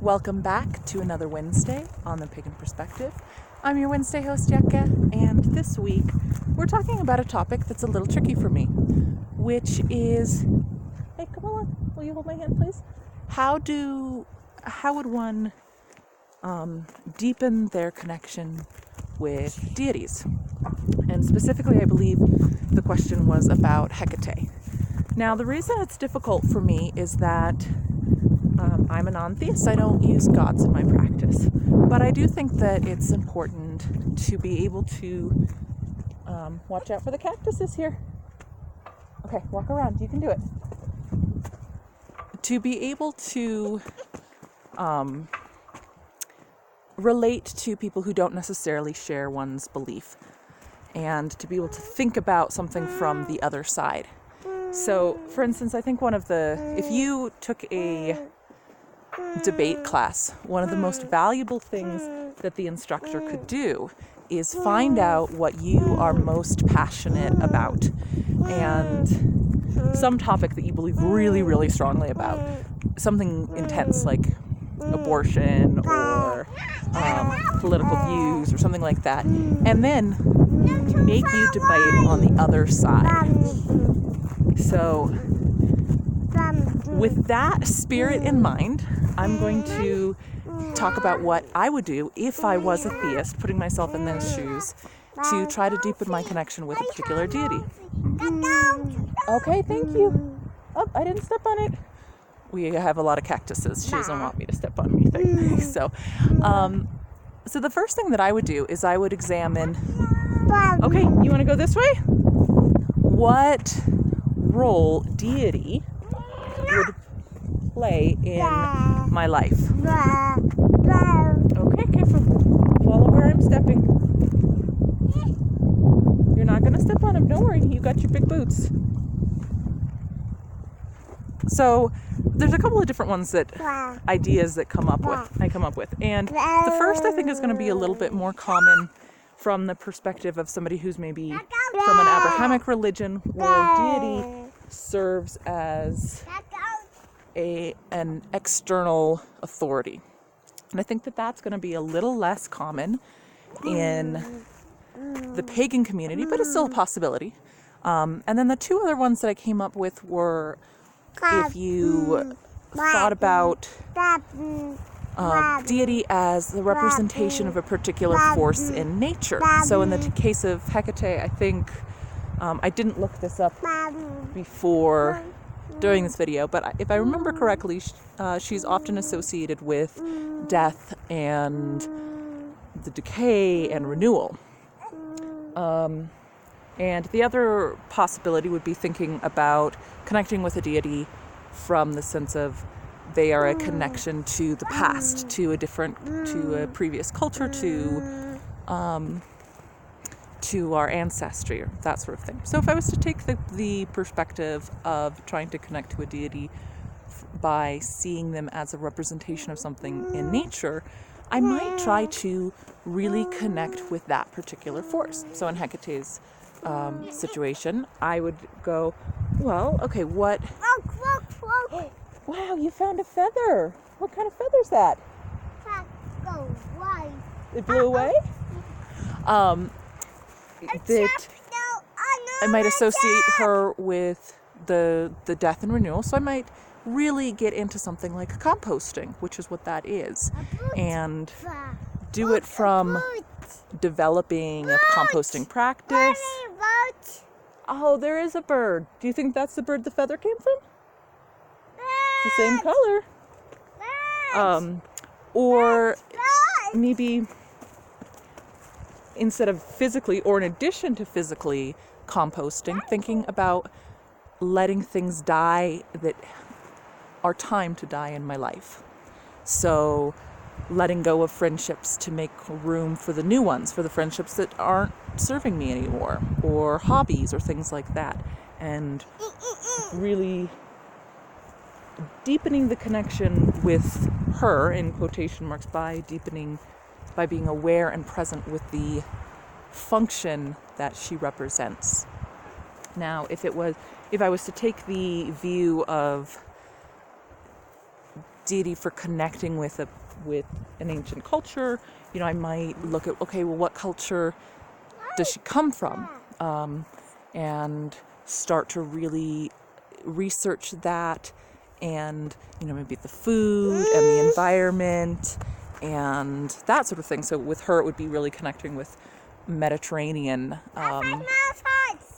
Welcome back to another Wednesday on the Pagan Perspective. I'm your Wednesday host, Jekka, and this week we're talking about a topic that's a little tricky for me, which is, hey, come on, will you hold my hand, please? How would one deepen their connection with deities? And specifically, I believe the question was about Hecate. Now, the reason it's difficult for me is that I'm a non-theist. I don't use gods in my practice. But I do think that it's important to be able to watch out for the cactuses here. Okay, walk around. You can do it. To be able to relate to people who don't necessarily share one's belief, and to be able to think about something from the other side. So, for instance, I think if you took a debate class, one of the most valuable things that the instructor could do is find out what you are most passionate about and some topic that you believe really, really strongly about. Something intense like abortion or political views or something like that. And then make you debate on the other side. So, with that spirit in mind, I'm going to talk about what I would do if I was a theist, putting myself in those shoes, to try to deepen my connection with a particular deity. Okay, thank you. Oh, I didn't step on it. We have a lot of cactuses. She doesn't want me to step on anything. So the first thing that I would do is I would examine, okay, you want to go this way? What role deity would play in my life? Okay, careful. Follow where I'm stepping. You're not going to step on him. Don't worry. You got your big boots. So there's a couple of different ones ideas that I come up with. And the first I think is going to be a little bit more common from the perspective of somebody who's maybe from an Abrahamic religion where deity serves as an external authority. And I think that that's going to be a little less common in the pagan community, but it's still a possibility. And then the two other ones that I came up with were if you thought about deity as the representation of a particular force in nature. So in the case of Hecate, I think, I didn't look this up before doing this video, but if I remember correctly, she's often associated with death and the decay and renewal. And the other possibility would be thinking about connecting with a deity from the sense of they are a connection to the past, to a previous culture, to our ancestry, or that sort of thing. So if I was to take the perspective of trying to connect to a deity by seeing them as a representation of something in nature, I might try to really connect with that particular force. So in Hecate's situation, I would go, well, okay, what... Wow, you found a feather. What kind of feather is that? It blew away? That I might associate her with the death and renewal, so I might really get into something like composting, which is what that is, and do it from developing a composting practice. Oh, there is a bird. Do you think that's the bird the feather came from? It's the same color. Or maybe instead of physically, or in addition to physically composting, thinking about letting things die that are time to die in my life. So letting go of friendships to make room for the new ones, for the friendships that aren't serving me anymore, or hobbies or things like that. And really deepening the connection with her, in quotation marks, by being aware and present with the function that she represents. Now, if I was to take the view of deity for connecting with an ancient culture, I might look at, okay, well, what culture does she come from? And start to really research that, and maybe the food and the environment and that sort of thing. So with her, it would be really connecting with Mediterranean.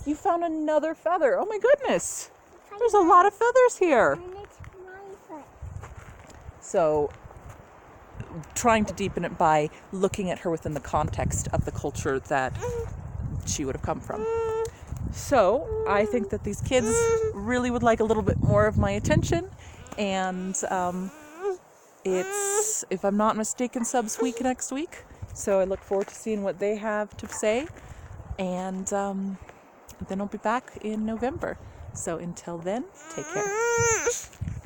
You found another feather. Oh my goodness. There's a lot of feathers here. So trying to deepen it by looking at her within the context of the culture that she would have come from. So I think that these kids really would like a little bit more of my attention, and it's, if I'm not mistaken, Subs Week next week. So I look forward to seeing what they have to say, and then I'll be back in November. So until then, take care.